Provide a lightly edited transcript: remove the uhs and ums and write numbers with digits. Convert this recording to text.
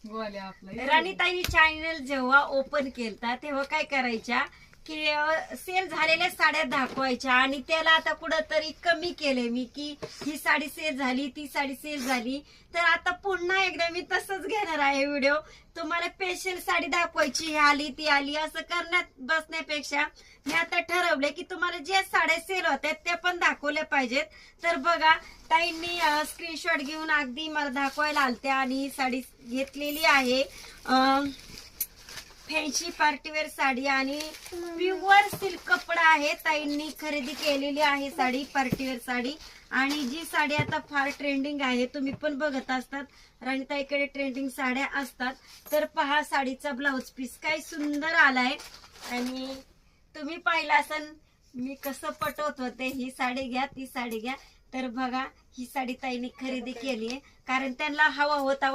राणीताई channel जेव्हा open केलता तेव्हा काय करायच्या की सेल झालेल्या साड्या दाखवायच्या आणि त्याला आता कुठंतरी कमी केले मी की ही साडी सेल झाली ती साडी सेल झाली. तर आता पुन्हा एकदा मी तसंच घेणार आहे व्हिडिओ. तुम्हाला स्पेशल साडी दाखवायची, ही आली ती आली असं करण्यात बसण्यापेक्षा मी आता ठरवले की तुम्हाला जे साड्या सेल होत्या त्या पण दाखवल्या पाहिजेत. तर बघा ताईंनी स्क्रीनशॉट घेऊन अगदी मला दाखवायला आलत्या आणि साडी घेतलेली आहे. फॅन्सी पार्टीवेअर साडी आणि प्युअर सिल्क कपडा आहे. ताईंनी खरेदी केलेली आहे साडी, पार्टीवेअर साडी. आणि जी साडी आता फार ट्रेंडिंग आहे, तुम्ही पण बघत असतात राणीताईकडे ट्रेंडिंग साड्या असतात. तर पहा साडीचा ब्लाउज पीस काय सुंदर आलाय आणि तुम्ही पाहिला असन मी कसं पटवत होते, ही साडी घ्या ती साडी घ्या. तर बघा ही साडी ताईंनी खरेदी केली आहे कारण त्यांना हवा होता